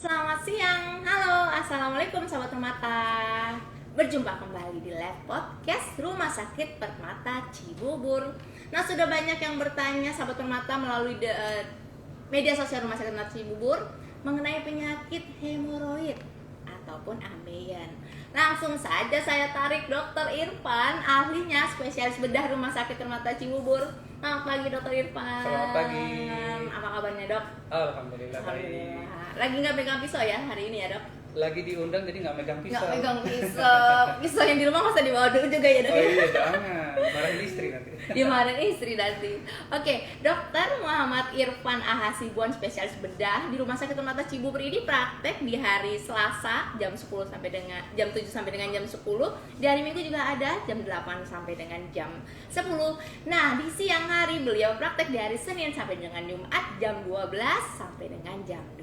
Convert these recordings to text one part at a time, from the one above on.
Selamat siang, halo, assalamualaikum sahabat Permata. Berjumpa kembali di live podcast Rumah Sakit Permata Cibubur. Nah, sudah banyak yang bertanya sahabat Permata melalui media sosial Rumah Sakit Permata Cibubur mengenai penyakit hemoroid ataupun ambeien. Langsung saja saya tarik Dokter Irfan, ahlinya spesialis bedah Rumah Sakit Permata Cibubur. Selamat pagi Dokter Irfan. Selamat pagi. Apa kabarnya Dok? Alhamdulillah baik. Alhamdulillah. Lagi nggak pegang pisau ya hari ini ya Dok? Lagi diundang jadi nggak megang pisau. Nggak pegang pisau. Pisau yang di rumah masa dibawa dulu juga ya Dok? Oh iya jangan, marahin istri nanti. Dimarahin istri nanti. Oke, Dokter Muhammad Irfan Ahasibuan, spesialis bedah di Rumah Sakit Permata Cibubur ini praktek di hari Selasa jam 10 sampai dengan jam 7 sampai dengan jam 10. Di hari Minggu juga ada jam 8 sampai dengan jam 10. Nah, di siang hari beliau praktek di hari Senin sampai dengan Jumat jam 12 sampai dengan jam 2.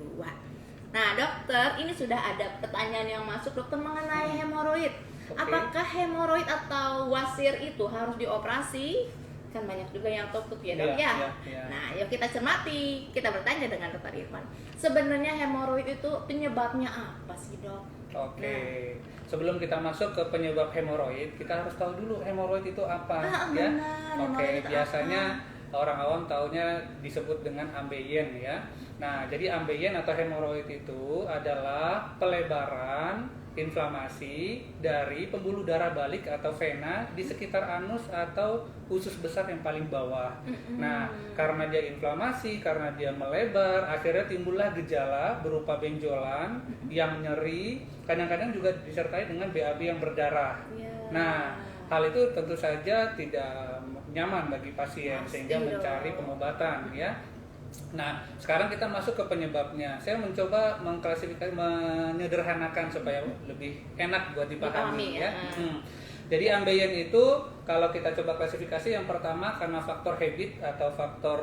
Nah, dokter, ini sudah ada pertanyaan yang masuk dokter mengenai hemoroid. Oke. Apakah hemoroid atau wasir itu harus dioperasi? Kan banyak juga yang takut ya dok ya. Iya. Nah, yuk kita cermati. Kita bertanya dengan dokter Irfan. Sebenarnya hemoroid itu penyebabnya apa sih dok? Oke. Sebelum kita masuk ke penyebab hemoroid, kita harus tahu dulu hemoroid itu apa ya. Benar, Oke, hemoroid itu biasanya apa? orang awam taunya disebut dengan ambeien ya. Nah, jadi ambeien atau hemoroid itu adalah pelebaran inflamasi dari pembuluh darah balik atau vena di sekitar anus atau usus besar yang paling bawah. Nah, karena dia inflamasi, karena dia melebar, akhirnya timbullah gejala berupa benjolan yang nyeri, kadang-kadang juga disertai dengan BAB yang berdarah. Ya. Nah, hal itu tentu saja tidak nyaman bagi pasien Pasti sehingga dong. mencari pengobatan ya. Nah, sekarang kita masuk ke penyebabnya. Saya mencoba mengklasifikasi, menyederhanakan supaya lebih enak buat Dipahami, dipahami ya. ya. Jadi ambeien itu kalau kita coba klasifikasi, yang pertama karena faktor habit atau faktor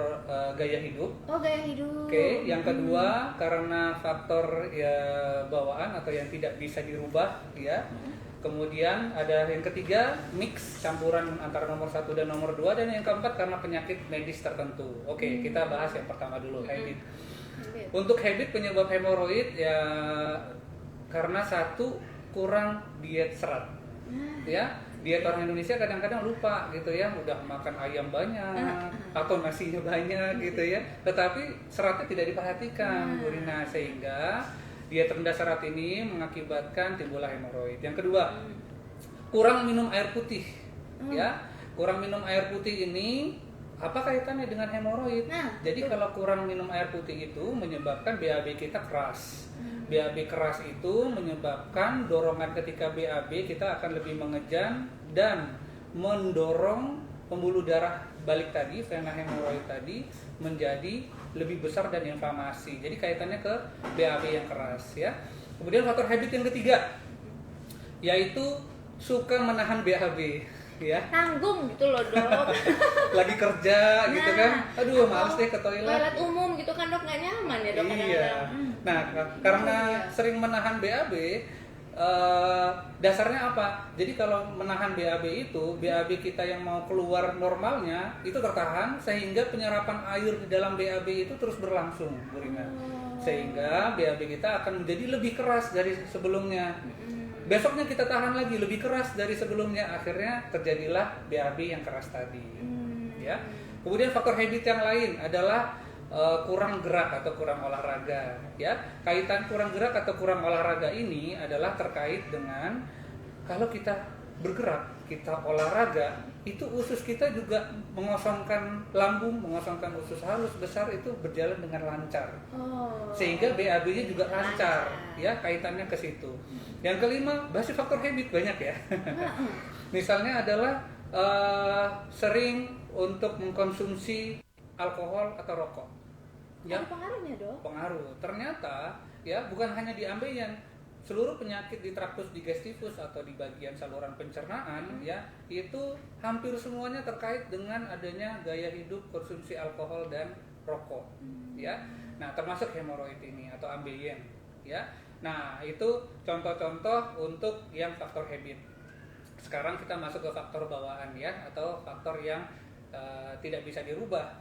gaya hidup. Oh, gaya hidup. Oke, yang kedua karena faktor ya bawaan atau yang tidak bisa dirubah ya. Kemudian ada yang ketiga, mix campuran antara nomor 1 dan nomor 2, dan yang keempat karena penyakit medis tertentu. Oke, kita bahas yang pertama dulu, habit. Untuk habit penyebab hemoroid ya karena satu, kurang diet serat. Ya, diet orang Indonesia kadang-kadang lupa gitu ya, udah makan ayam banyak atau nasinya banyak gitu ya. Tetapi seratnya tidak diperhatikan, Bu Rina, sehingga diet rendah serat ini mengakibatkan timbullah hemoroid. Yang kedua, kurang minum air putih. Ya, kurang minum air putih ini apa kaitannya dengan hemoroid? Nah, Jadi kalau kurang minum air putih itu menyebabkan BAB kita keras. BAB keras itu menyebabkan dorongan ketika BAB kita akan lebih mengejan dan mendorong pembuluh darah balik tadi, vena hemoroid tadi menjadi lebih besar dan inflamasi. Jadi kaitannya ke BAB yang keras ya. Kemudian faktor habit yang ketiga yaitu suka menahan BAB ya. Tanggung gitu loh dok. Lagi kerja gitu kan. Nah, Aduh, males deh ke toilet toilet. umum gitu kan dok, nggak nyaman ya dok Iya. kadang-kadang. Nah, karena Iya. sering menahan BAB, dasarnya apa? Jadi kalau menahan BAB itu, BAB kita yang mau keluar normalnya itu tertahan, sehingga penyerapan air di dalam BAB itu terus berlangsung, Bu Rina. Sehingga BAB kita akan menjadi lebih keras dari sebelumnya. Besoknya kita tahan lagi lebih keras dari sebelumnya, akhirnya terjadilah BAB yang keras tadi. Ya. Kemudian faktor habit yang lain adalah kurang gerak atau kurang olahraga ya. Kaitan kurang gerak atau kurang olahraga ini adalah terkait dengan kalau kita bergerak, kita olahraga, itu usus kita juga mengosongkan lambung, mengosongkan usus halus besar itu berjalan dengan lancar. Sehingga BAB-nya juga lancar ya, kaitannya ke situ. Yang kelima, masih faktor habit banyak ya. Misalnya adalah sering untuk mengkonsumsi alkohol atau rokok. Ya, Ada pengaruhnya dok? pengaruh. Ternyata ya bukan hanya di ambeien, seluruh penyakit di traktus digestivus atau di bagian saluran pencernaan ya, itu hampir semuanya terkait dengan adanya gaya hidup, konsumsi alkohol dan rokok. Ya. Nah, termasuk hemoroid ini atau ambeien ya. Nah, itu contoh-contoh untuk yang faktor habit. Sekarang kita masuk ke faktor bawaan ya, atau faktor yang tidak bisa dirubah.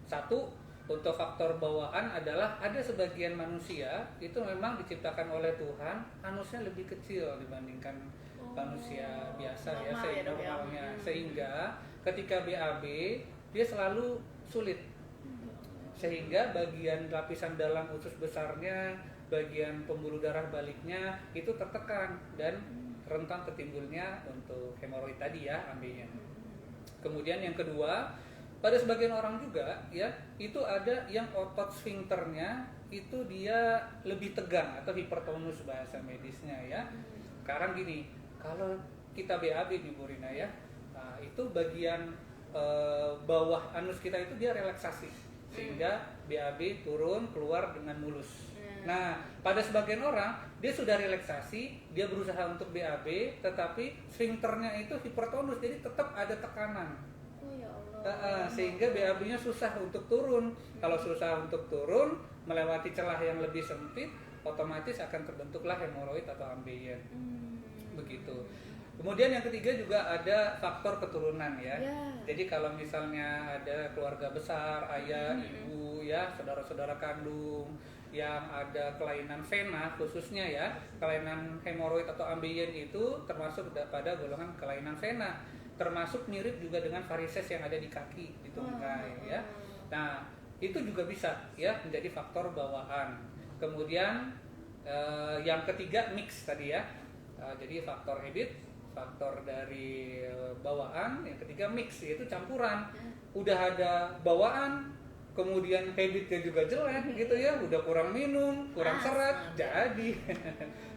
Satu, Untuk faktor bawaan adalah ada sebagian manusia itu memang diciptakan oleh Tuhan anusnya lebih kecil dibandingkan manusia biasa ya, normal ya, Dok, ya. normalnya. Sehingga ketika BAB dia selalu sulit. Sehingga bagian lapisan dalam usus besarnya, bagian pembuluh darah baliknya itu tertekan dan rentan ketimbulnya untuk hemoroid tadi ya, ambeien. Kemudian yang kedua, pada sebagian orang juga ya, itu ada yang otot sfinkternya itu dia lebih tegang atau hipertonus bahasa medisnya ya. Sekarang gini, kalau kita BAB di Bu Rina ya, nah, itu bagian bawah anus kita itu dia relaksasi sehingga BAB turun keluar dengan mulus. Nah, pada sebagian orang dia sudah relaksasi, dia berusaha untuk BAB, tetapi sfinkternya itu hipertonus, jadi tetap ada tekanan. Oh ya Allah. Sehingga BAB-nya susah untuk turun. Kalau susah untuk turun, melewati celah yang lebih sempit, otomatis akan terbentuklah hemoroid atau ambeien. Begitu. Kemudian yang ketiga juga ada faktor keturunan ya. Jadi kalau misalnya ada keluarga besar, ayah, ibu ya, saudara-saudara kandung yang ada kelainan vena khususnya ya, kelainan hemoroid atau ambeien itu termasuk pada golongan kelainan vena, termasuk mirip juga dengan varises yang ada di kaki, di tungkai ya. Nah, itu juga bisa ya menjadi faktor bawaan. Kemudian yang ketiga mix tadi ya. Jadi faktor habit, faktor dari bawaan, yang ketiga mix yaitu campuran. Udah ada bawaan, kemudian habitnya juga jelek gitu ya, udah kurang minum, kurang serat, jadi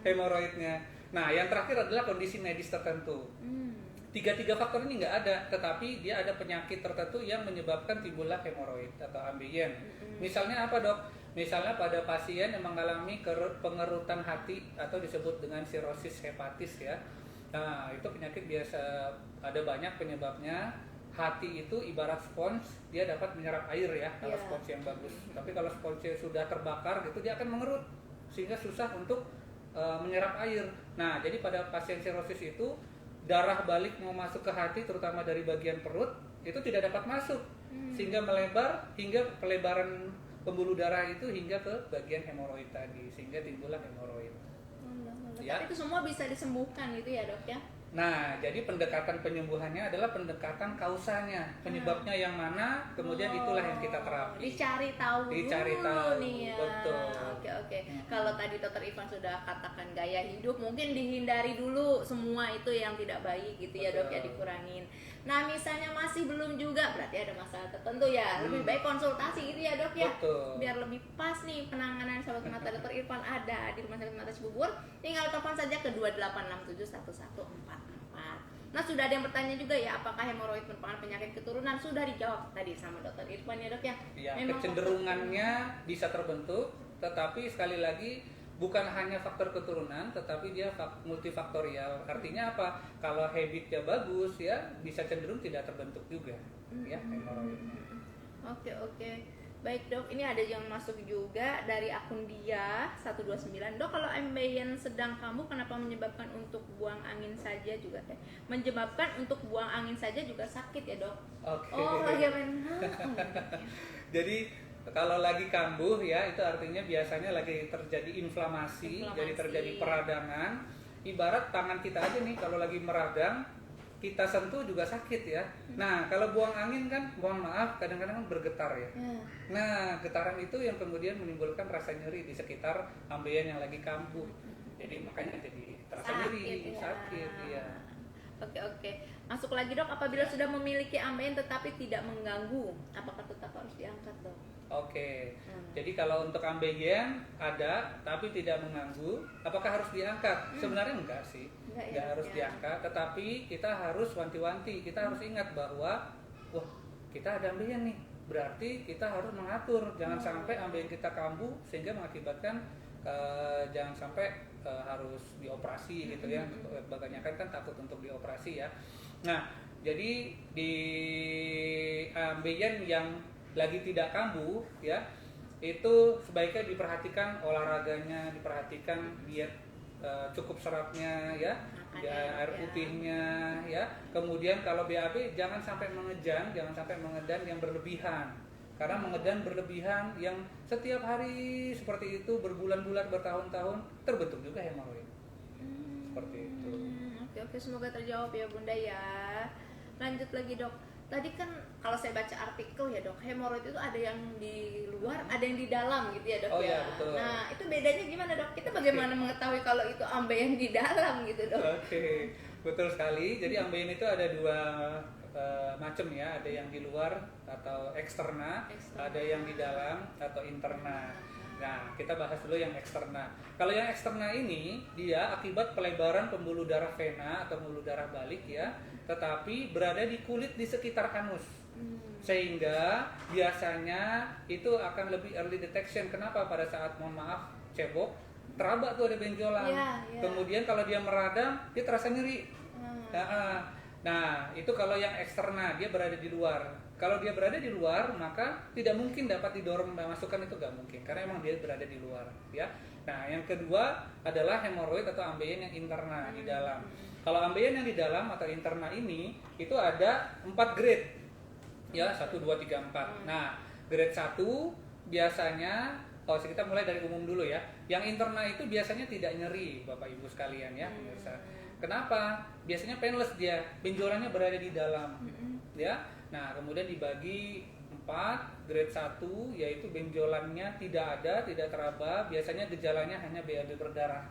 hemoroidnya. Nah, yang terakhir adalah kondisi medis tertentu. Tiga faktor ini nggak ada, tetapi dia ada penyakit tertentu yang menyebabkan timbullah hemoroid atau ambeien. Misalnya apa, Dok? Misalnya pada pasien yang mengalami pengerutan hati atau disebut dengan sirosis hepatis ya. Nah, itu penyakit biasa, ada banyak penyebabnya. Hati itu ibarat spons, dia dapat menyerap air ya kalau spons yang bagus. Tapi kalau sponsnya sudah terbakar gitu, dia akan mengerut sehingga susah untuk menyerap air. Nah, jadi pada pasien sirosis itu darah balik mau masuk ke hati terutama dari bagian perut itu tidak dapat masuk sehingga melebar hingga pelebaran pembuluh darah itu hingga ke bagian hemoroid tadi sehingga timbullah hemoroid. Ya. Tapi itu semua bisa disembuhkan gitu ya, Dok ya? Nah, jadi pendekatan penyembuhannya adalah pendekatan kausanya, penyebabnya yang mana, kemudian itulah yang kita terapi. Dicari tahu nih ya. Betul. Oke. Kalau tadi Dr. Irfan sudah katakan gaya hidup, mungkin dihindari dulu semua itu yang tidak baik gitu ya, Dok ya, dikurangin. Nah, misalnya masih belum juga, berarti ada masalah tertentu ya. Lebih baik konsultasi gitu ya, Dok ya. Betul. Biar lebih pas nih penanganan sahabat mata Dr. Irfan ada di Rumah Sakit Mata Cibubur. Tinggal telepon saja ke 28671144. Nah, sudah ada yang bertanya juga ya, apakah hemoroid merupakan penyakit keturunan? Sudah dijawab tadi sama Dr. Irfan ya, Dok ya. Iya, kecenderungannya bisa terbentuk, tetapi sekali lagi bukan hanya faktor keturunan, tetapi dia multifaktorial. Artinya apa? Kalau habitnya bagus ya, bisa cenderung tidak terbentuk juga ya hemoroidnya. Oke. Baik, Dok, ini ada yang masuk juga dari akun dia 129. Dok, kalau ambeien sedang kambuh kenapa menyebabkan untuk buang angin saja juga menyebabkan untuk buang angin saja juga sakit ya, Dok? Oke. Oh, bagaimana? Jadi kalau lagi kambuh ya, itu artinya biasanya lagi terjadi inflamasi. Jadi terjadi peradangan. Ibarat tangan kita aja nih, kalau lagi meradang, kita sentuh juga sakit ya. Nah, kalau buang angin kan, mohon maaf, kadang-kadang bergetar ya. Nah, getaran itu yang kemudian menimbulkan rasa nyeri di sekitar ambeien yang lagi kambuh. Jadi makanya jadi terasa nyeri, sakit ya. Oke. Masuk lagi, Dok, apabila sudah memiliki ambeien tetapi tidak mengganggu, apakah tetap harus diangkat, Dok? Oke. Jadi kalau untuk ambeien ada tapi tidak mengganggu, apakah harus diangkat? Sebenarnya enggak sih. Enggak harus diangkat, tetapi kita harus wanti-wanti. Kita harus ingat bahwa wah, kita ada ambeien nih. Berarti kita harus mengatur, jangan sampai ambeien kita kambuh sehingga mengakibatkan jangan sampai harus dioperasi gitu ya. Kebanyakan kan takut untuk dioperasi ya. Nah, jadi di ambeien yang lagi tidak kambuh ya, itu sebaiknya diperhatikan olahraganya, diperhatikan diet cukup seratnya ya, air putihnya ya. Kemudian kalau BAB jangan sampai mengejan yang berlebihan. karena mengedan berlebihan yang setiap hari seperti itu berbulan-bulan, bertahun-tahun, terbentuk juga hemoroid. Seperti itu. Oke, semoga terjawab ya Bunda ya. Lanjut lagi dok. Tadi kan kalau saya baca artikel ya dok, hemoroid itu ada yang di luar, ada yang di dalam gitu ya dok Oh ya. iya, betul. Nah itu bedanya gimana dok? Kita bagaimana mengetahui kalau itu ambeien di dalam gitu dok? Oke, betul sekali. Jadi ambeien itu ada dua macam ya, ada yang di luar atau eksterna, ada yang di dalam atau interna. Nah, kita bahas dulu yang eksterna. Kalau yang eksterna ini dia akibat pelebaran pembuluh darah vena atau pembuluh darah balik ya, tetapi berada di kulit di sekitar anus. Sehingga biasanya itu akan lebih early detection. Kenapa? Pada saat mohon maaf cebok, teraba tuh ada benjolan. Kemudian kalau dia meradang, dia terasa nyeri. Nah, itu kalau yang eksterna, dia berada di luar. Kalau dia berada di luar, maka tidak mungkin dapat didorong masukkan, itu nggak mungkin, karena emang dia berada di luar, ya. Nah, yang kedua adalah hemoroid atau ambeien yang interna di dalam. Kalau ambeien yang di dalam atau interna ini, itu ada 4 grade, ya 1, 2, 3, 4. Nah, grade 1 biasanya, kita mulai dari umum dulu ya. Yang interna itu biasanya tidak nyeri, Bapak Ibu sekalian ya, pemirsa. Kenapa? Biasanya painless dia, benjolannya berada di dalam, ya. Nah, kemudian dibagi 4, grade 1 yaitu benjolannya tidak ada, tidak teraba, biasanya gejalanya hanya BAB berdarah,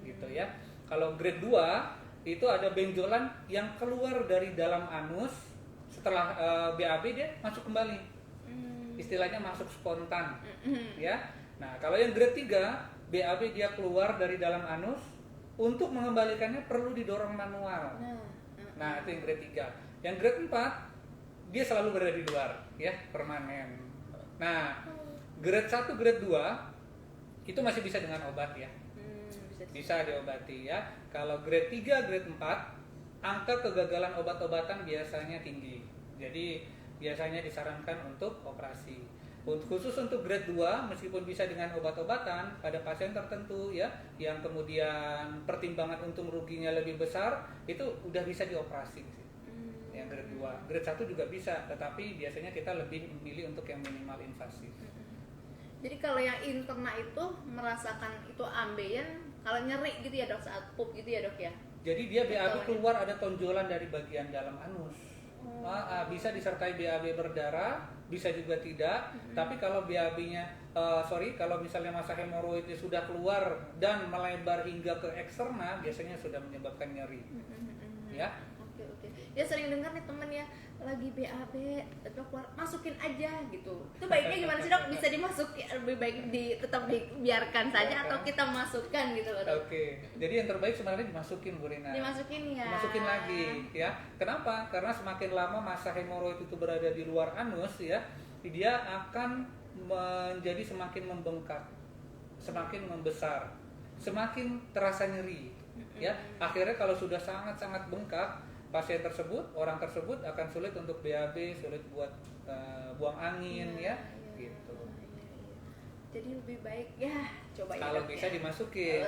gitu ya. Kalau grade 2 itu ada benjolan yang keluar dari dalam anus, setelah BAB dia masuk kembali, istilahnya masuk spontan, ya. Nah, kalau yang grade 3 BAB dia keluar dari dalam anus, untuk mengembalikannya perlu didorong manual. Nah, itu yang grade 3. Yang grade 4 dia selalu berada di luar, ya, permanen. Nah, grade 1, grade 2 itu masih bisa dengan obat ya. Bisa diobati ya. Kalau grade 3, grade 4 angka kegagalan obat-obatan biasanya tinggi. Jadi biasanya disarankan untuk operasi. Khusus untuk grade 2 meskipun bisa dengan obat-obatan pada pasien tertentu ya, yang kemudian pertimbangan untung ruginya lebih besar, itu udah bisa dioperasi sih. Yang grade 2. Grade 1 juga bisa, tetapi biasanya kita lebih memilih untuk yang minimal invasif. Jadi kalau yang interna itu merasakan itu ambeien kalau nyeri gitu ya dok, saat pup gitu ya dok ya. Jadi dia BAB keluar ada tonjolan dari bagian dalam anus. Bisa disertai BAB berdarah, bisa juga tidak. Tapi kalau BAB-nya, kalau misalnya masa hemoroidnya sudah keluar dan melebar hingga ke eksterna, biasanya sudah menyebabkan nyeri. Ya. Oke. Ya sering dengar nih temen ya, lagi BAB, dok masukin aja gitu. Itu baiknya gimana sih dok? Bisa dimasukin, lebih baik tetap dibiarkan saja atau kita masukkan gitu loh dok? Oke. Jadi yang terbaik sebenarnya dimasukin, Bu Rina. Dimasukin ya. Dimasukin lagi ya. Kenapa? Karena semakin lama masa hemoroid itu berada di luar anus ya, dia akan menjadi semakin membengkak, semakin membesar, semakin terasa nyeri ya. Akhirnya kalau sudah sangat-sangat bengkak, pasien tersebut, orang tersebut akan sulit untuk BAB, sulit buat buang angin ya, gitu. Jadi lebih baik ya coba kalau bisa ya. dimasukin.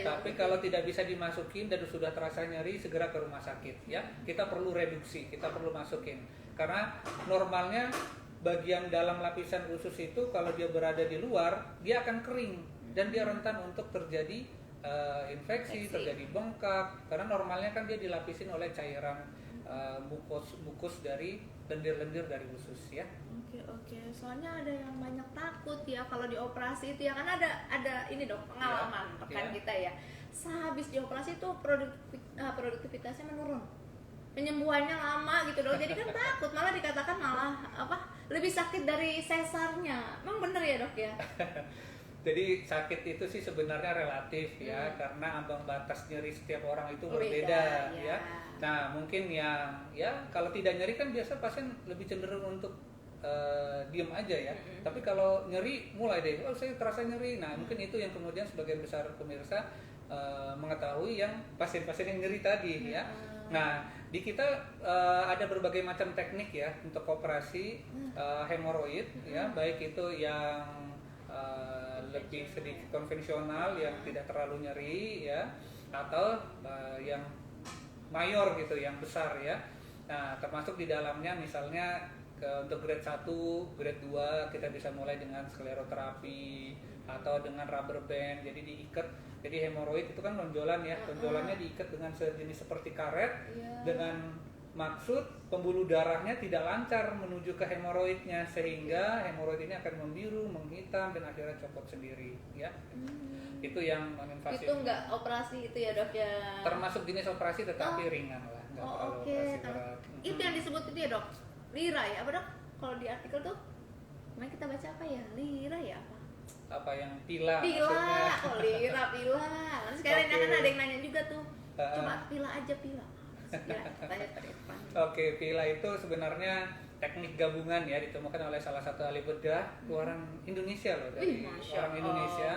Tapi kalau tidak bisa dimasukin dan sudah terasa nyeri, segera ke rumah sakit ya. Kita perlu reduksi, kita perlu masukin. Karena normalnya bagian dalam lapisan usus itu kalau dia berada di luar, dia akan kering dan dia rentan untuk terjadi infeksi, terjadi bengkak. Karena normalnya kan dia dilapisin oleh cairan mukus dari lendir-lendir dari usus ya. Oke. Soalnya ada yang banyak takut ya kalau dioperasi itu ya, kan ada ini dok pengalaman rekan kita ya. Sehabis dioperasi itu produktivitasnya menurun, penyembuhannya lama gitu dok. Jadi kan takut, malah dikatakan malah lebih sakit dari sesarnya. Emang bener ya dok ya? Jadi sakit itu sih sebenarnya relatif ya, karena ambang batas nyeri setiap orang itu berbeda ya. Nah mungkin yang kalau tidak nyeri kan biasa pasien lebih cenderung untuk diem aja ya. Tapi kalau nyeri mulai deh, saya terasa nyeri. Nah mungkin itu yang kemudian sebagian besar pemirsa mengetahui yang pasien-pasien yang nyeri tadi ya. Nah di kita ada berbagai macam teknik ya untuk operasi hemoroid ya, baik itu yang lebih sedikit konvensional yang tidak terlalu nyeri ya, atau yang mayor gitu, yang besar ya. Nah termasuk di dalamnya misalnya Untuk grade 1, grade 2 kita bisa mulai dengan skleroterapi atau dengan rubber band, jadi diikat. Jadi hemoroid itu kan tonjolan ya, tonjolannya diikat dengan sejenis seperti karet dengan maksud pembuluh darahnya tidak lancar menuju ke hemoroidnya, sehingga hemoroid ini akan membiru, menghitam dan akhirnya copot sendiri ya. Itu yang non-invasif. Itu nggak operasi itu ya dok ya? Termasuk jenis operasi tetapi ringan lah, nggak terlalu operasi berat. Itu yang disebut itu ya dok, lira ya apa dok? Kalau di artikel tuh kemarin kita baca apa ya, lira ya apa? Apa yang pila? Pila, oh lira pila. Nanti sekalian kan ada yang nanya juga tuh, coba pila aja pila. Tanya Pak Irfan. Oke, pila itu sebenarnya teknik gabungan ya, ditemukan oleh salah satu ahli bedah orang Indonesia loh, dari orang Indonesia.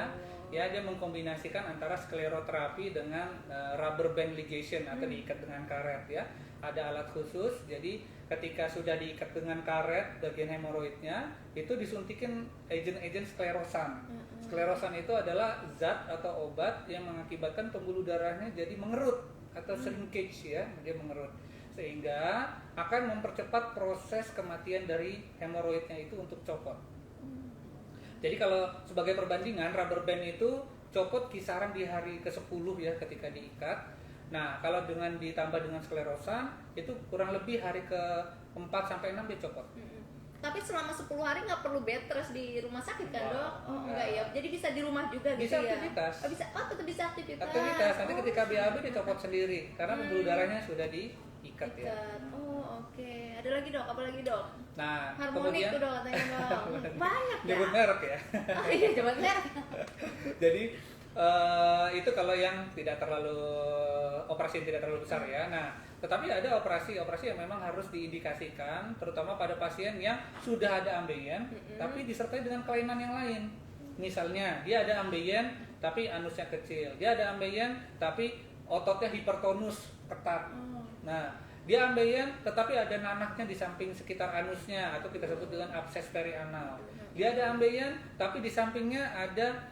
Ya, dia mengkombinasikan antara skleroterapi dengan rubber band ligation atau diikat dengan karet ya. Ada alat khusus, jadi ketika sudah diikat dengan karet bagian hemoroidnya, itu disuntikin agen-agen sklerosan. Sklerosan itu adalah zat atau obat yang mengakibatkan pembuluh darahnya jadi mengerut atau shrinkage ya, dia mengerut, sehingga akan mempercepat proses kematian dari hemoroidnya itu untuk copot. Jadi kalau sebagai perbandingan, rubber band itu copot kisaran di hari ke-10 ya ketika diikat. Nah, kalau dengan ditambah dengan sklerosan itu kurang lebih hari ke-4 sampai 6 dia copot. Tapi selama 10 hari nggak perlu bed rest di rumah sakit kan dok? Oh enggak ya, jadi bisa di rumah juga gitu bisa ya? aktivitas. Oh bisa, oh tetap bisa aktivitas. Aktivitas, nanti ketika BAB dia copot sendiri karena pembuluh darahnya sudah diikat ya. Oh oke. Ada lagi dok, apa lagi dok? Nah, Harmonik kemudian tuh dok katanya dok. Banyak ya? nyebut merek ya. Oh iya, coba merek. Jadi itu kalau yang tidak terlalu operasi yang tidak terlalu besar ya. Nah, tetapi ada operasi yang memang harus diindikasikan, terutama pada pasien yang sudah ada ambeien, tapi disertai dengan kelainan yang lain. Misalnya dia ada ambeien tapi anusnya kecil, dia ada ambeien tapi ototnya hipertonus ketat. Nah, dia ambeien tetapi ada nanahnya di samping sekitar anusnya atau kita sebut dengan abses perianal. Dia ada ambeien tapi di sampingnya ada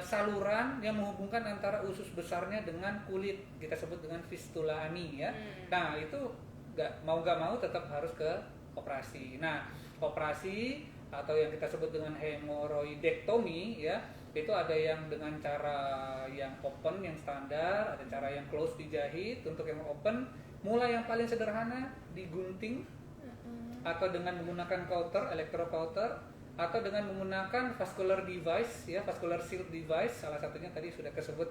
saluran yang menghubungkan antara usus besarnya dengan kulit, kita sebut dengan fistula ani ya. Nah itu nggak mau tetap harus ke operasi. Nah operasi atau yang kita sebut dengan hemoroidektomi ya, itu ada yang dengan cara yang open yang standar, ada cara yang close dijahit. Untuk yang open mulai yang paling sederhana digunting atau dengan menggunakan cauter, electrocauter, atau dengan menggunakan vascular device ya, vascular shield device, salah satunya tadi sudah kesebut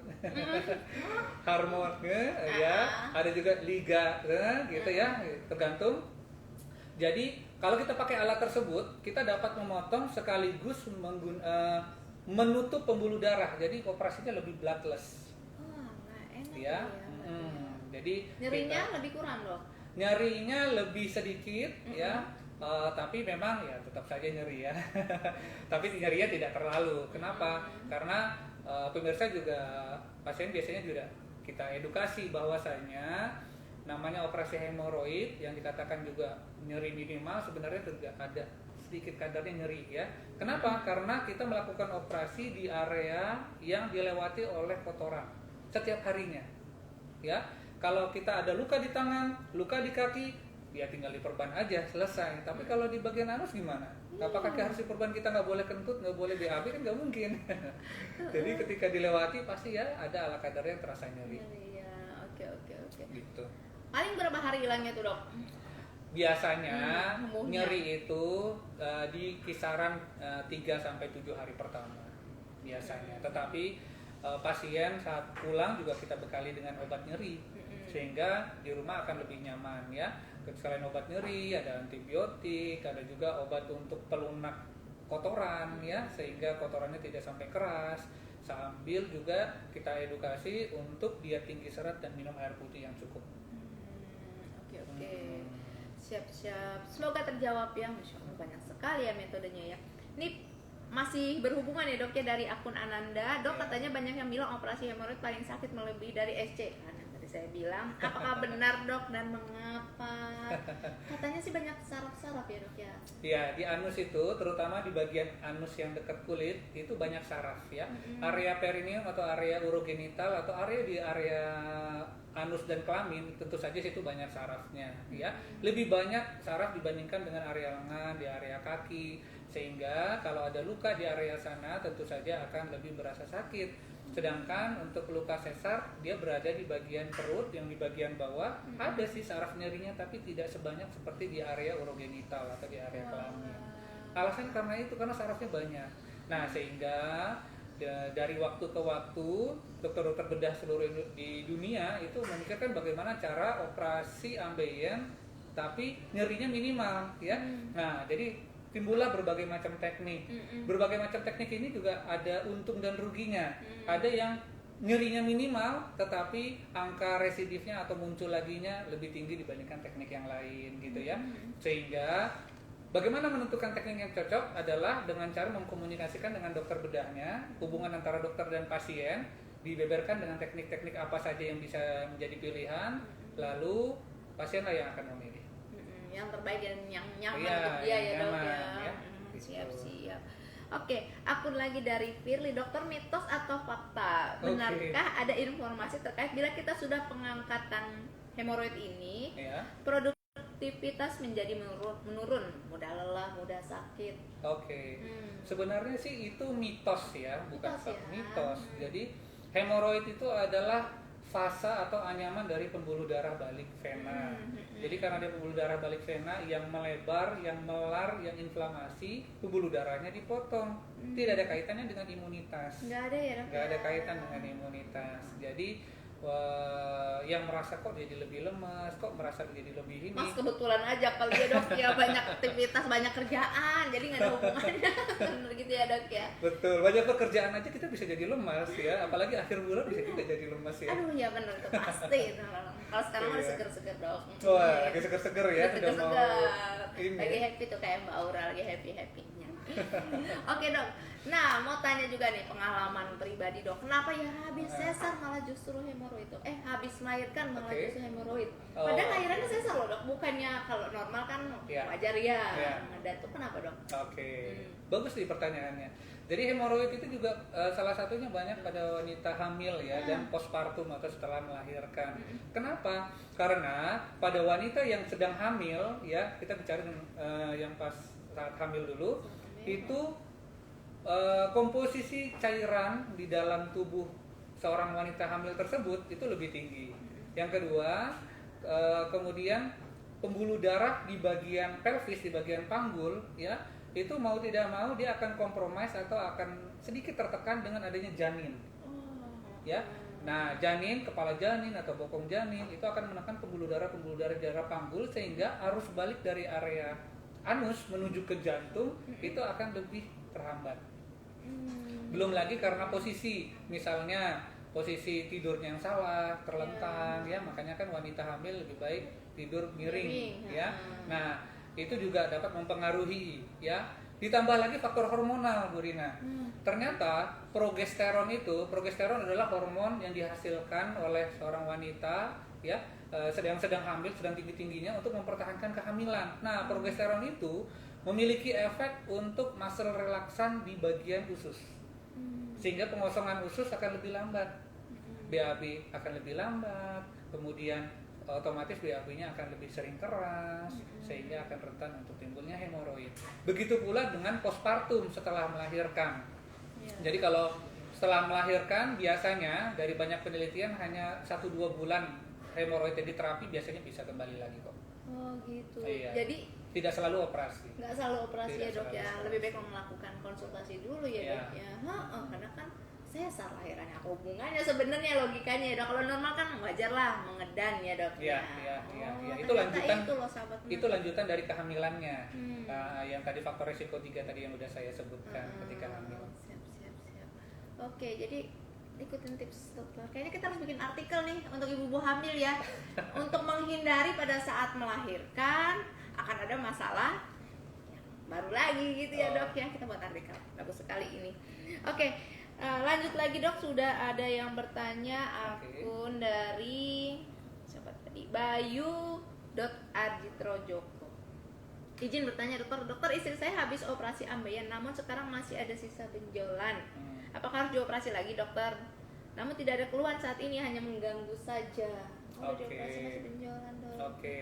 Harmon ya, ada juga Liga gitu ya, tergantung. Jadi kalau kita pakai alat tersebut kita dapat memotong sekaligus menutup pembuluh darah, jadi operasinya lebih bloodless. Enak Ya. Jadi nyerinya lebih kurang dok? Nyerinya lebih sedikit ya. Tapi memang ya tetap saja nyeri ya. Tapi nyerinya tidak terlalu. Kenapa? Karena pemirsa juga, pasien biasanya juga kita edukasi bahwasanya namanya operasi hemoroid yang dikatakan juga nyeri minimal, sebenarnya tidak ada sedikit kadarnya nyeri ya. Kenapa? Karena kita melakukan operasi di area yang dilewati oleh kotoran setiap harinya. Ya, kalau kita ada luka di tangan, luka di kaki, ya tinggal diperban aja, selesai. Tapi kalau di bagian anus gimana? Apakah kaki harus diperban, kita nggak boleh kentut, nggak boleh BAB, kan nggak mungkin. Jadi ketika dilewati pasti ya ada ala kadarnya yang terasa nyeri. Iya, oke. Gitu. Paling berapa hari hilangnya tuh dok? Biasanya nyeri itu di kisaran 3 sampai 7 hari pertama biasanya. Tetapi pasien saat pulang juga kita bekali dengan obat nyeri sehingga di rumah akan lebih nyaman ya. Selain obat nyeri ada antibiotik, ada juga obat untuk pelunak kotoran ya, sehingga kotorannya tidak sampai keras. Sambil juga kita edukasi untuk diet tinggi serat dan minum air putih yang cukup. Oke. Siap. Semoga terjawab ya. Masya Allah banyak sekali ya metodenya ya. Ini masih berhubungan ya dok ya, dari akun Ananda. Dok katanya banyak yang bilang operasi hemoroid paling sakit melebihi dari SC. Nah, tadi saya bilang, apakah benar dok dan mengapa? Katanya sih banyak saraf-saraf ya dok ya. Ya, di anus itu, terutama di bagian anus yang dekat kulit, itu banyak saraf ya. Area perineum atau area urogenital atau area di area anus dan kelamin, tentu saja situ banyak sarafnya ya. Lebih banyak saraf dibandingkan dengan area lengan, di area kaki. Sehingga kalau ada luka di area sana tentu saja akan lebih berasa sakit. Sedangkan untuk luka sesar dia berada di bagian perut yang di bagian bawah ada sih saraf nyerinya tapi tidak sebanyak seperti di area urogenital atau di area kelamin. Alasan karena itu karena sarafnya banyak. Nah, sehingga dari waktu ke waktu dokter-dokter bedah seluruh di dunia itu memikirkan bagaimana cara operasi ambeien tapi nyerinya minimal ya. Nah, jadi timbullah berbagai macam teknik. Berbagai macam teknik ini juga ada untung dan ruginya. Ada yang nyerinya minimal tetapi angka residifnya atau muncul laginya lebih tinggi dibandingkan teknik yang lain gitu ya. Sehingga bagaimana menentukan teknik yang cocok adalah dengan cara mengkomunikasikan dengan dokter bedahnya, hubungan antara dokter dan pasien dibeberkan dengan teknik-teknik apa saja yang bisa menjadi pilihan, lalu pasienlah yang akan memilih. Yang terbaik dan yang nyaman Iya, untuk dia ya dok nyaman, ya. ya. Siap. Oke, akun lagi dari Firly, dokter, mitos atau fakta? Benarkah ada informasi terkait bila kita sudah pengangkatan hemoroid ini, Ya. produktivitas menjadi menurun, mudah lelah, mudah sakit? Oke. Sebenarnya sih itu mitos ya, bukan Mitos ya. mitos. Jadi hemoroid itu adalah fase atau anyaman dari pembuluh darah balik vena. Jadi karena dia pembuluh darah balik vena yang melebar, yang melar, yang inflamasi, pembuluh darahnya dipotong. Tidak ada kaitannya dengan imunitas. Nggak ada ya dok? Nggak ada kaitan dengan imunitas. Jadi yang merasa kok jadi lebih lemas, kok merasa jadi lebih ini. Mas kebetulan aja kalau dia dok ya banyak aktivitas, banyak kerjaan, jadi nggak ada hubungannya. Bener gitu ya dok ya. Betul, banyak pekerjaan aja kita bisa jadi lemas ya, apalagi akhir bulan bisa juga jadi lemas ya. Aduh ya bener tuh pasti. Kalau sekarang Iya. masih seger-seger dok. Wah, lagi seger-seger ya, Lagi udah mau seger-seger. ini. Lagi happy tuh kayak Mbak Aura, lagi happy-happynya. Oke dok, nah mau tanya juga nih pengalaman pribadi dok, kenapa ya habis sesar malah justru hemoroid tuh? Habis melahirkan malah Oke. justru hemoroid. Oh. Padahal lahirannya sesar loh dok, bukannya kalau normal kan Iya. wajar ya. Iya. Dan tuh kenapa dok? Oke, bagus nih pertanyaannya. Jadi hemoroid itu juga salah satunya banyak pada wanita hamil ya dan postpartum atau setelah melahirkan. Kenapa? Karena pada wanita yang sedang hamil ya, kita bicara yang pas saat hamil dulu, itu komposisi cairan di dalam tubuh seorang wanita hamil tersebut itu lebih tinggi. Yang kedua, kemudian pembuluh darah di bagian pelvis, di bagian panggul ya, itu mau tidak mau dia akan kompromis atau akan sedikit tertekan dengan adanya janin. Ya. Nah, janin, kepala janin atau bokong janin itu akan menekan pembuluh darah di daerah panggul sehingga arus balik dari area anus menuju ke jantung itu akan lebih terhambat. Belum lagi karena posisi, misalnya posisi tidurnya yang salah, terlentang ya, makanya kan wanita hamil lebih baik tidur miring ya. Nah, itu juga dapat mempengaruhi ya. Ditambah lagi faktor hormonal, Bu Rina. Ternyata progesteron adalah hormon yang dihasilkan oleh seorang wanita ya, sedang hamil, sedang tinggi-tingginya untuk mempertahankan kehamilan. Nah, progesteron itu memiliki efek untuk muscle relaksan di bagian usus. Sehingga pengosongan usus akan lebih lambat. BAB akan lebih lambat, kemudian otomatis BAB-nya akan lebih sering keras sehingga akan rentan untuk timbulnya hemoroid. Begitu pula dengan postpartum setelah melahirkan. Jadi kalau setelah melahirkan biasanya dari banyak penelitian hanya 1-2 bulan hemoroid yang diterapi biasanya bisa kembali lagi kok. Oh gitu. Iya. Jadi tidak selalu operasi. nggak selalu operasi Tidak ya dok selalu ya, operasi. lebih baik melakukan konsultasi dulu ya Iya. dok ya. Karena kan sesar lahirannya apa hubungannya sebenarnya logikanya ya dok. Kalau normal kan wajar lah mengedan ya dok. Iya. Itu ternyata lanjutan. itu loh sahabat. Itu lanjutan dari kehamilannya. Yang tadi faktor risiko 3 tadi yang udah saya sebutkan ketika hamil. Siap. Oke, jadi ikutin tips dokter. Kayaknya kita harus bikin artikel nih untuk ibu-ibu hamil ya. Untuk menghindari pada saat melahirkan akan ada masalah baru lagi gitu ya dok ya. Kita buat artikel, bagus sekali ini. Oke, Lanjut lagi dok, sudah ada yang bertanya Oke. akun dari siapa tadi, Bayu.arjitrojoko. Izin bertanya dokter, istri saya habis operasi ambeien namun sekarang masih ada sisa benjolan. Apakah harus dioperasi lagi dokter? Namun tidak ada keluhan saat ini, hanya mengganggu saja. Oh, udah Oke. dioperasi masih benjolan dok. Oke.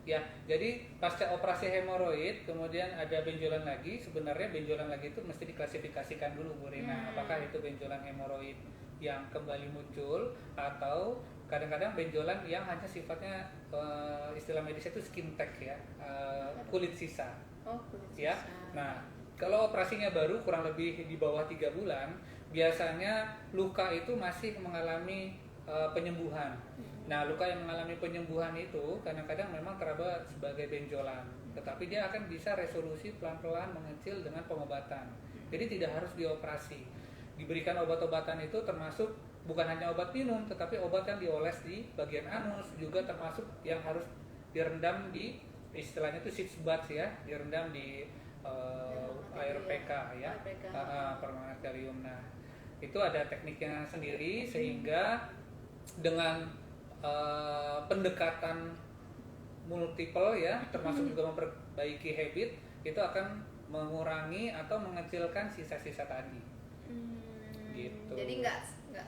Ya, jadi pasca operasi hemoroid kemudian ada benjolan lagi. Sebenarnya benjolan lagi itu mesti diklasifikasikan dulu Bu Rina. Apakah itu benjolan hemoroid yang kembali muncul atau kadang-kadang benjolan yang hanya sifatnya istilah medisnya itu skin tag ya, kulit sisa. Oh, kulit Ya. sisa. Nah, kalau operasinya baru kurang lebih di bawah 3 bulan, biasanya luka itu masih mengalami penyembuhan. Nah, luka yang mengalami penyembuhan itu kadang-kadang memang teraba sebagai benjolan, tetapi dia akan bisa resolusi pelan-pelan mengecil dengan pengobatan. Jadi tidak harus dioperasi. Diberikan obat-obatan itu termasuk bukan hanya obat minum, tetapi obat yang dioles di bagian anus juga termasuk yang harus direndam di, istilahnya itu sitz bath ya, direndam di air PK ya, permanganterium. Nah, itu ada tekniknya sendiri sehingga dengan pendekatan multiple ya, termasuk juga memperbaiki habit, itu akan mengurangi atau mengecilkan sisa-sisa tadi. Gitu. Jadi nggak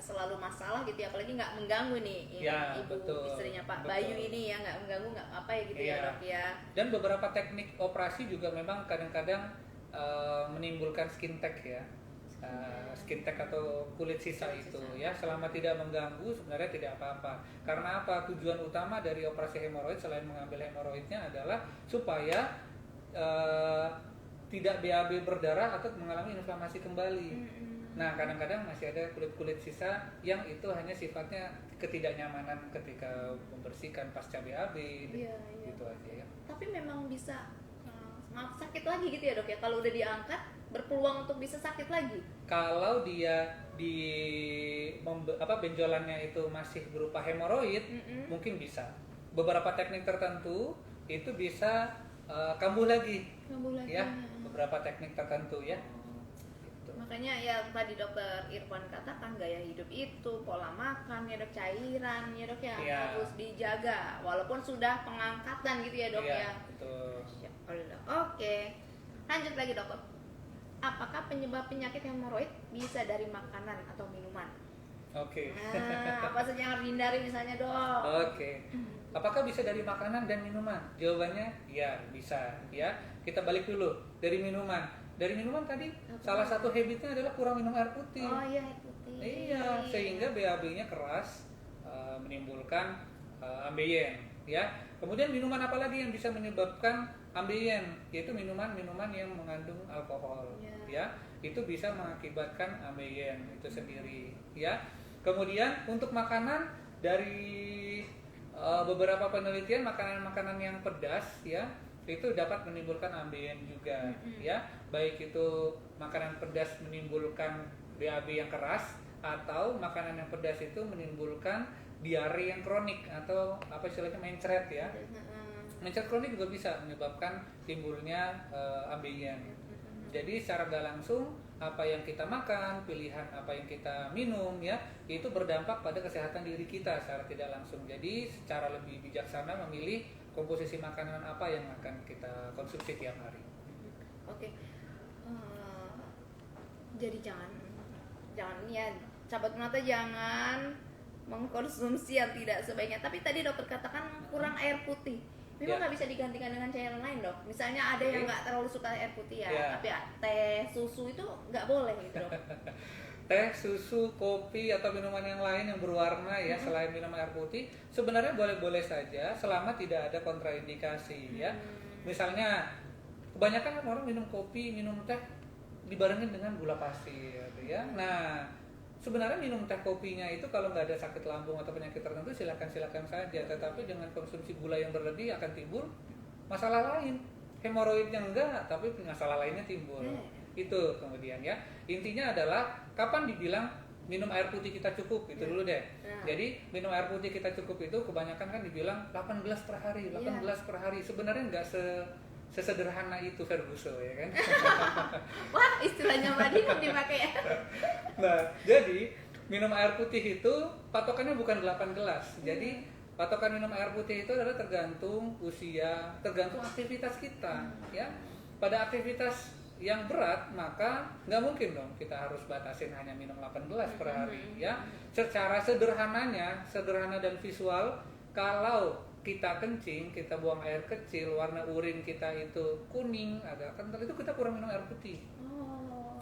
selalu masalah gitu ya, apalagi nggak mengganggu nih Ya, ibu betul, istrinya Pak betul. Bayu ini ya, nggak mengganggu, nggak apa ya gitu ya dok ya. Dan beberapa teknik operasi juga memang kadang-kadang menimbulkan skin tag ya. Skin tag atau kulit sisa itu ya, selama tidak mengganggu sebenarnya tidak apa-apa. Karena apa? Tujuan utama dari operasi hemoroid selain mengambil hemoroidnya adalah supaya tidak BAB berdarah atau mengalami inflamasi kembali. Nah, kadang-kadang masih ada kulit-kulit sisa yang itu hanya sifatnya ketidaknyamanan ketika membersihkan pasca BAB, gitu aja ya. Tapi memang bisa maaf sakit lagi gitu ya dok ya, kalau udah diangkat berpeluang untuk bisa sakit lagi. Kalau dia benjolannya itu masih berupa hemoroid, mungkin bisa. Beberapa teknik tertentu itu bisa kambuh lagi. Ya, beberapa teknik tertentu ya. Makanya ya tadi dokter Irfan katakan gaya hidup itu, pola makan ya dok, cairan ya dok ya, harus dijaga walaupun sudah pengangkatan gitu ya dok ya. Betul. Oke. Lanjut lagi dokter. Apakah penyebab penyakit hemoroid bisa dari makanan atau minuman? Oke. Nah, apa saja yang harus dihindari misalnya dok? Oke. Apakah bisa dari makanan dan minuman? Jawabannya ya bisa ya. Kita balik dulu dari minuman. Dari minuman tadi salah satu habitnya adalah kurang minum air putih. Oh iya, air putih. Iya, sehingga BAB-nya keras, menimbulkan ambeien ya. Kemudian minuman apa lagi yang bisa menyebabkan ambeien? Yaitu minuman-minuman yang mengandung alkohol ya. Itu bisa mengakibatkan ambeien itu sendiri ya. Kemudian untuk makanan, dari beberapa penelitian makanan-makanan yang pedas ya itu dapat menimbulkan ambeien juga ya, baik itu makanan pedas menimbulkan BAB yang keras atau makanan yang pedas itu menimbulkan diare yang kronik atau apa istilahnya mencret ya. Mencret kronik juga bisa menyebabkan timbulnya ambeien. Jadi secara nggak langsung apa yang kita makan, pilihan apa yang kita minum ya, itu berdampak pada kesehatan diri kita secara tidak langsung. Jadi secara lebih bijaksana memilih komposisi makanan apa yang akan kita konsumsi tiap hari. Oke. Jadi jangan ya, sahabat mata jangan mengkonsumsi yang tidak sebaiknya. Tapi tadi dokter katakan kurang air putih. Memang nggak bisa digantikan dengan cairan lain dok. Misalnya ada yang nggak terlalu suka air putih ya, tapi teh, susu itu nggak boleh gitu dok. Teh, susu, kopi atau minuman yang lain yang berwarna ya selain minum air putih sebenarnya boleh-boleh saja selama tidak ada kontraindikasi ya. Misalnya kebanyakan orang minum kopi, minum teh dibarengin dengan gula pasir ya. Nah, sebenarnya minum teh kopinya itu kalau nggak ada sakit lambung atau penyakit tertentu silakan saja, tetapi dengan konsumsi gula yang berlebih akan timbul masalah lain. Hemoroidnya enggak, tapi masalah lainnya timbul. Itu kemudian ya. Intinya adalah kapan dibilang minum air putih kita cukup, itu dulu deh. Jadi minum air putih kita cukup itu kebanyakan kan dibilang 8 gelas per hari, 8 gelas per hari. Sebenarnya nggak sesederhana itu Ferguson ya kan. Wah, istilahnya Mbak Dinum dipakai ya. Nah, jadi minum air putih itu patokannya bukan 8 gelas. Jadi patokan minum air putih itu adalah tergantung usia, tergantung aktivitas kita, ya. Pada aktivitas yang berat maka nggak mungkin dong kita harus batasin hanya minum 8 gelas per hari, ya. Secara sederhana dan visual, kalau kita kencing, kita buang air kecil, warna urin kita itu kuning, agak kental, itu kita kurang minum air putih.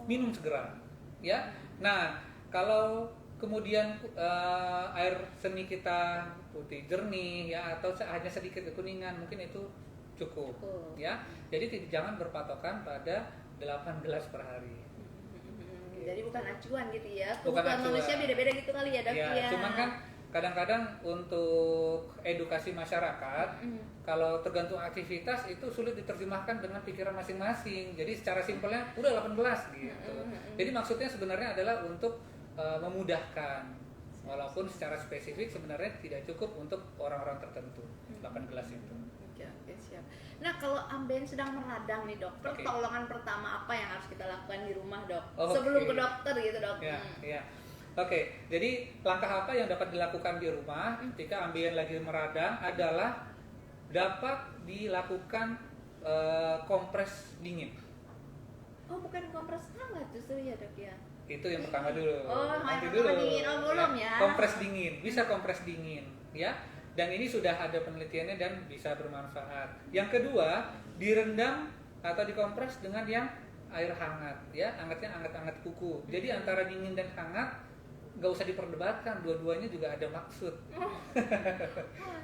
Minum segera, ya. Nah, kalau kemudian air seni kita putih jernih ya, atau hanya sedikit kekuningan, mungkin itu cukup. Ya. Jadi jangan berpatokan pada 8 gelas per hari. Jadi bukan acuan gitu ya. Bukan Kebutuhan acuan. manusia beda-beda gitu kali ya, Dok ya. Cuman kan kadang-kadang untuk edukasi masyarakat, kalau tergantung aktivitas itu sulit diterjemahkan dengan pikiran masing-masing. Jadi secara simpelnya udah 18 gitu. Jadi maksudnya sebenarnya adalah untuk memudahkan, walaupun secara spesifik sebenarnya tidak cukup untuk orang-orang tertentu 8 gelas itu. Oke, siap. Nah, kalau ambeien sedang meradang nih, Dok, pertolongan pertama apa yang harus kita lakukan di rumah, Dok? Sebelum ke dokter gitu, Dok. Ya. Oke, jadi langkah apa yang dapat dilakukan di rumah ketika ambeien lagi meradang adalah dapat dilakukan kompres dingin. Oh, bukan kompres hangat justru ya, Dok ya. Itu yang pertama dulu. Nanti dulu. Dingin. Oh, belum ya. Kompres dingin, bisa kompres dingin, ya. Dan ini sudah ada penelitiannya dan bisa bermanfaat. Yang kedua, direndam atau dikompres dengan yang air hangat, ya. Hangatnya hangat-hangat kuku. Jadi antara dingin dan hangat nggak usah diperdebatkan, dua-duanya juga ada maksud.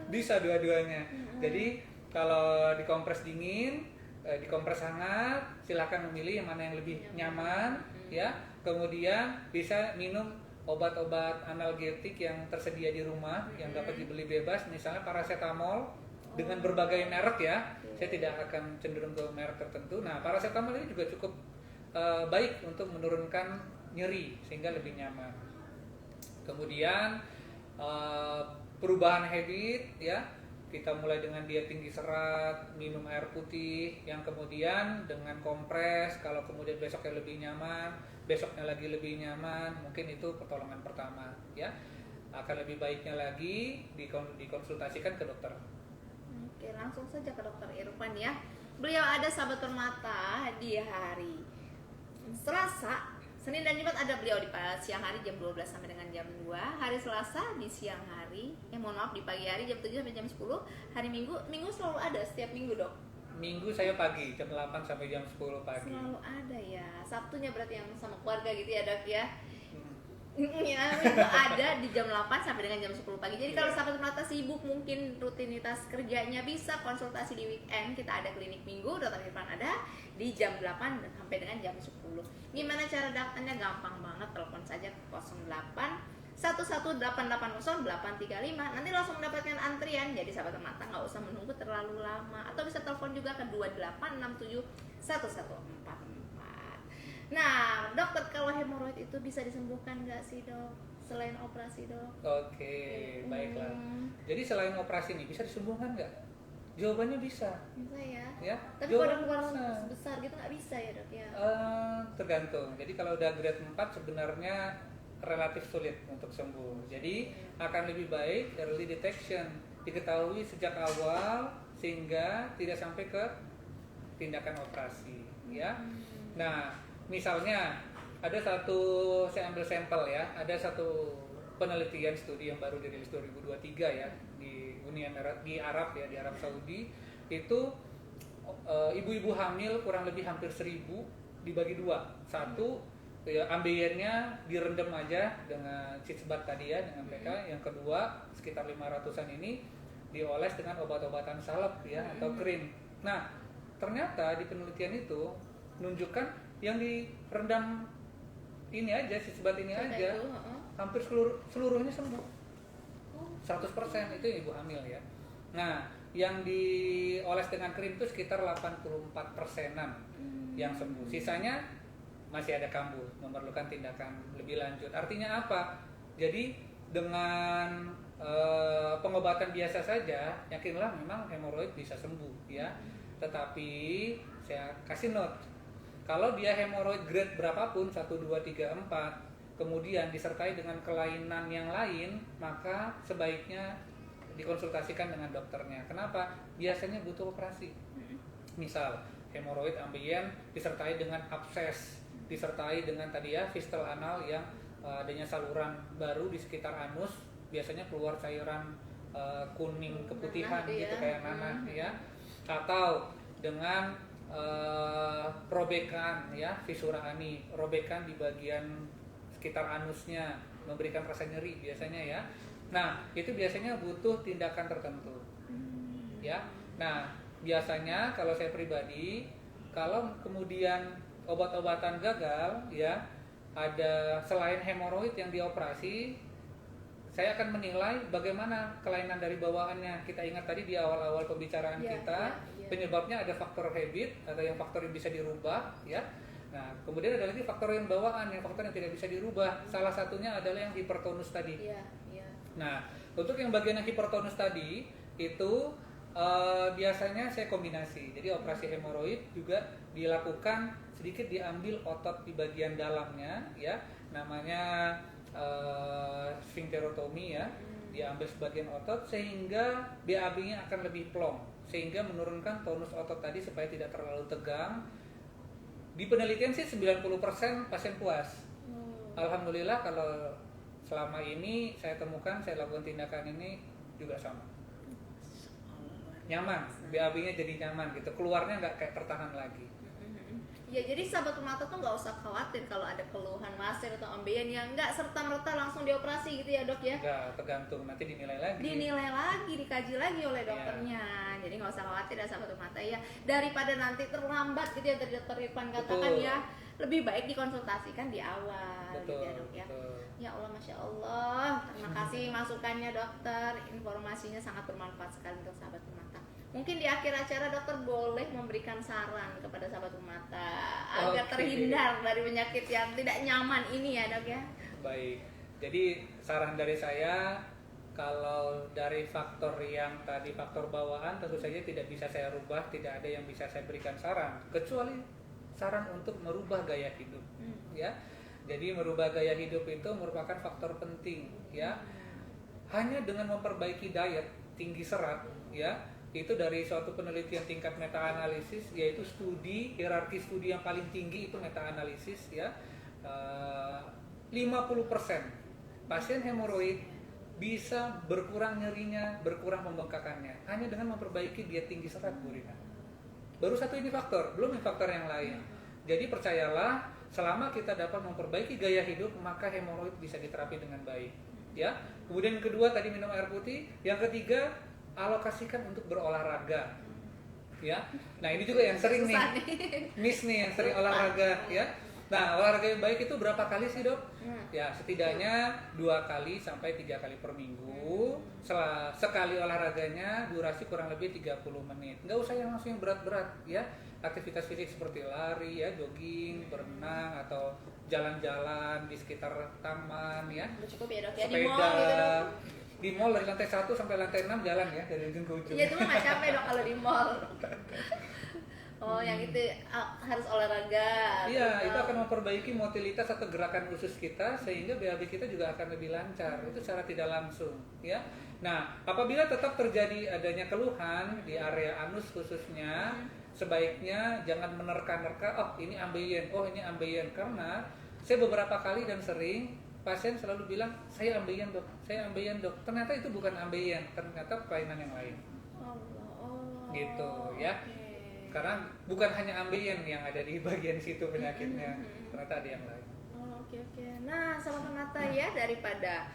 Bisa dua-duanya. Jadi kalau dikompres dingin, dikompres hangat, silahkan memilih yang mana yang lebih nyaman, ya. Kemudian bisa minum obat-obat analgetik yang tersedia di rumah yang dapat dibeli bebas, misalnya paracetamol dengan berbagai merek ya. Saya tidak akan cenderung ke merek tertentu. Nah, paracetamol ini juga cukup baik untuk menurunkan nyeri sehingga lebih nyaman. Kemudian perubahan habit ya. Kita mulai dengan diet tinggi serat, minum air putih, yang kemudian dengan kompres, kalau kemudian besoknya lebih nyaman, besoknya lagi lebih nyaman, mungkin itu pertolongan pertama ya. Akan lebih baiknya lagi dikonsultasikan ke dokter. Oke, langsung saja ke Dokter Irfan ya. Beliau ada sahabat permata di hari Selasa, Senin dan Jumat ada beliau di siang hari jam 12 sampai dengan jam 2. Hari Selasa di siang hari, mohon maaf di pagi hari jam 7 sampai jam 10. Hari Minggu selalu ada setiap minggu, Dok. Minggu saya pagi jam 8 sampai jam 10 pagi. Selalu ada ya. Sabtunya berarti yang sama keluarga gitu ya, Dok ya. Ya, itu ada di jam 8 sampai dengan jam 10 pagi. Jadi kalau sahabat permata sibuk mungkin rutinitas kerjanya, bisa konsultasi di weekend. Kita ada klinik minggu, Dokter Irfan ada di jam 8 sampai dengan jam 10. Gimana cara daftarnya? Gampang banget, telepon saja ke 08 11880 835. Nanti langsung mendapatkan antrian. Jadi sahabat permata nggak usah menunggu terlalu lama, atau bisa telepon juga ke 2867 1144. Nah, dokter, kalau hemoroid itu bisa disembuhkan nggak sih, Dok? Selain operasi, Dok? Oke, baiklah. Jadi selain operasi ini bisa disembuhkan nggak? Jawabannya bisa. Bisa ya? Ya. Tapi kalau besar gitu nggak bisa ya, Dok ya? Tergantung. Jadi kalau udah grade 4 sebenarnya relatif sulit untuk sembuh. Jadi akan lebih baik early detection, diketahui sejak awal sehingga tidak sampai ke tindakan operasi, ya. Nah, misalnya saya ambil sampel ya, ada satu penelitian studi yang baru dirilis 2023 ya di Uni Emirat, di Arab ya, di Arab Saudi, itu ibu-ibu hamil kurang lebih hampir 1000 dibagi dua. Satu ya, ambeiennya direndam aja dengan cicbat tadi ya, dengan mereka. Yang kedua sekitar 500-an ini dioles dengan obat-obatan salep ya, atau krim. Nah, ternyata di penelitian itu menunjukkan yang direndam ini aja, cicbat ini aja, hampir seluruhnya sembuh. 100% itu ibu hamil ya. Nah, yang dioles dengan krim itu sekitar 84%-an yang sembuh. Sisanya masih ada kambuh, memerlukan tindakan lebih lanjut. Artinya apa? Jadi dengan pengobatan biasa saja, yakinlah memang hemoroid bisa sembuh ya. Tetapi saya kasih note, kalau dia hemoroid grade berapapun 1, 2, 3, 4 kemudian disertai dengan kelainan yang lain, maka sebaiknya dikonsultasikan dengan dokternya. Kenapa? Biasanya butuh operasi. Misal hemoroid ambien disertai dengan abses, disertai dengan tadi ya fistel anal yang adanya saluran baru di sekitar anus, biasanya keluar cairan kuning keputihan nanah, gitu ya. kayak nanah ya, atau dengan robekan ya, fisura ani, robekan di bagian sekitar anusnya memberikan rasa nyeri biasanya ya. Nah, itu biasanya butuh tindakan tertentu. Ya. Nah, biasanya kalau saya pribadi, kalau kemudian obat-obatan gagal ya, ada selain hemoroid yang dioperasi, saya akan menilai bagaimana kelainan dari bawaannya. Kita ingat tadi di awal-awal pembicaraan kita, penyebabnya ada faktor habit, ada yang faktor yang bisa dirubah ya. Nah, kemudian ada lagi faktor yang bawaan, yang faktor yang tidak bisa dirubah. Salah satunya adalah yang hipertonus tadi. Nah, untuk yang bagian yang hipertonus tadi itu biasanya saya kombinasi. Jadi operasi hemoroid juga dilakukan sedikit diambil otot di bagian dalamnya ya, namanya sphincterotomy ya. Diambil sebagian otot sehingga BAB-nya akan lebih plong, sehingga menurunkan tonus otot tadi supaya tidak terlalu tegang. Di penelitian sih 90% pasien puas. Alhamdulillah kalau selama ini saya temukan, saya lakukan tindakan ini juga sama. Nyaman, BAB-nya jadi nyaman gitu, keluarnya nggak kayak tertahan lagi. Ya, jadi sahabat mata tuh nggak usah khawatir kalau ada keluhan masir atau ambeien yang nggak serta-merta langsung dioperasi gitu ya dok ya? Nggak, tergantung, nanti dinilai lagi. Dinilai lagi, dikaji lagi oleh dokternya. Jadi nggak usah khawatir ya sahabat mata ya. Daripada nanti terlambat gitu ya, tadi dokter Irfan katakan ya, lebih baik dikonsultasikan di awal gitu ya dok ya. Ya Allah, Masya Allah. Terima kasih masukannya dokter, informasinya sangat bermanfaat sekali untuk sahabat mata. Mungkin di akhir acara dokter boleh memberikan saran kepada sahabat mata agar terhindar dari penyakit yang tidak nyaman ini ya dok ya. Baik, jadi saran dari saya, kalau dari faktor yang tadi faktor bawaan tentu saja tidak bisa saya rubah, tidak ada yang bisa saya berikan saran kecuali saran untuk merubah gaya hidup ya. Jadi merubah gaya hidup itu merupakan faktor penting ya. Hanya dengan memperbaiki diet tinggi serat ya, itu dari suatu penelitian tingkat meta-analisis, yaitu studi, hierarki studi yang paling tinggi itu meta-analisis ya, 50% pasien hemoroid bisa berkurang nyerinya, berkurang pembengkakannya hanya dengan memperbaiki diet tinggi serat, Bu Rina. Baru satu ini faktor, belum faktor yang lain. Jadi percayalah, selama kita dapat memperbaiki gaya hidup, maka hemoroid bisa diterapi dengan baik ya. Kemudian yang kedua tadi minum air putih, yang ketiga alokasikan untuk berolahraga ya. Nah, ini juga yang sering nih miss nih, yang sering olahraga ya. Nah, olahraga yang baik itu berapa kali sih dok? Ya setidaknya 2 kali sampai 3 kali per minggu. Sekali olahraganya durasi kurang lebih 30 menit. Nggak usah yang langsung yang berat-berat ya. Aktivitas fisik seperti lari ya, jogging, berenang, atau jalan-jalan di sekitar taman ya. Cukup ya dok ya, sepeda, di mall gitu dok. Di mall dari lantai 1 sampai lantai 6 jalan ya, dari ujung ke ujung. Iya, cuma nggak capek dok kalau di mall. Oh, yang itu harus olahraga. Iya, itu akan memperbaiki motilitas atau gerakan usus kita sehingga BAB kita juga akan lebih lancar. Itu secara tidak langsung, ya. Nah, apabila tetap terjadi adanya keluhan di area anus khususnya, sebaiknya jangan menerka-nerka, oh ini ambeien, karena saya beberapa kali dan sering pasien selalu bilang saya ambeien dok. Ternyata itu bukan ambeien, ternyata kelainan yang lain. Gitu ya. Karena bukan hanya ambeien yang ada di bagian situ penyakitnya, ternyata ada yang lain. Oke. Nah, sahabat mata ya, daripada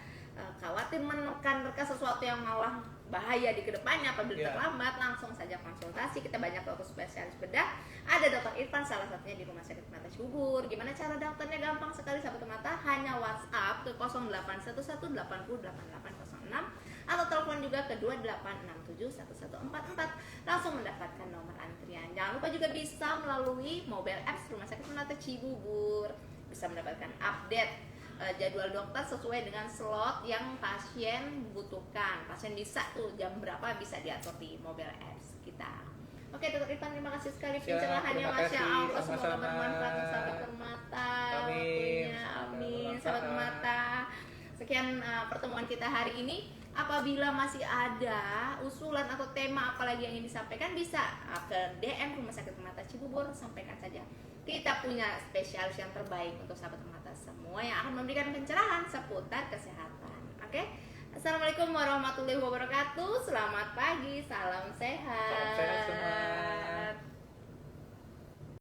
khawatir menekan-nerka sesuatu yang malah bahaya di kedepannya apabila terlambat, langsung saja konsultasi. Kita banyak dokter spesialis bedah. Ada dokter Irfan, salah satunya di Rumah Sakit Mata Cibubur. Gimana cara dokternya? Gampang sekali sahabat mata, hanya WhatsApp ke 0811808806 atau telepon juga ke 28671144, langsung mendapatkan nomor antrian. Jangan lupa juga bisa melalui mobile apps Rumah Sakit Mata Cibubur, bisa mendapatkan update jadwal dokter sesuai dengan slot yang pasien butuhkan. Pasien bisa tuh jam berapa bisa diatur di mobile apps kita. Oke, Dokter Irfan, terima kasih sekali Siap, pencerahannya, terima Masya kasih, Allah. Semoga sama-sama. bermanfaat untuk sahabat permata. Amin. Waktunya, Semoga amin. bermanfaat. Sahabat permata, sekian pertemuan kita hari ini. Apabila masih ada usulan atau tema apalagi yang ingin disampaikan, bisa ke DM Rumah Sakit Permata Cibubur, sampaikan saja. Kita punya spesialis yang terbaik untuk sahabat permata semua yang akan memberikan pencerahan seputar kesehatan. Oke? Assalamualaikum warahmatullahi wabarakatuh. Selamat pagi, salam sehat. Salam sehat semua.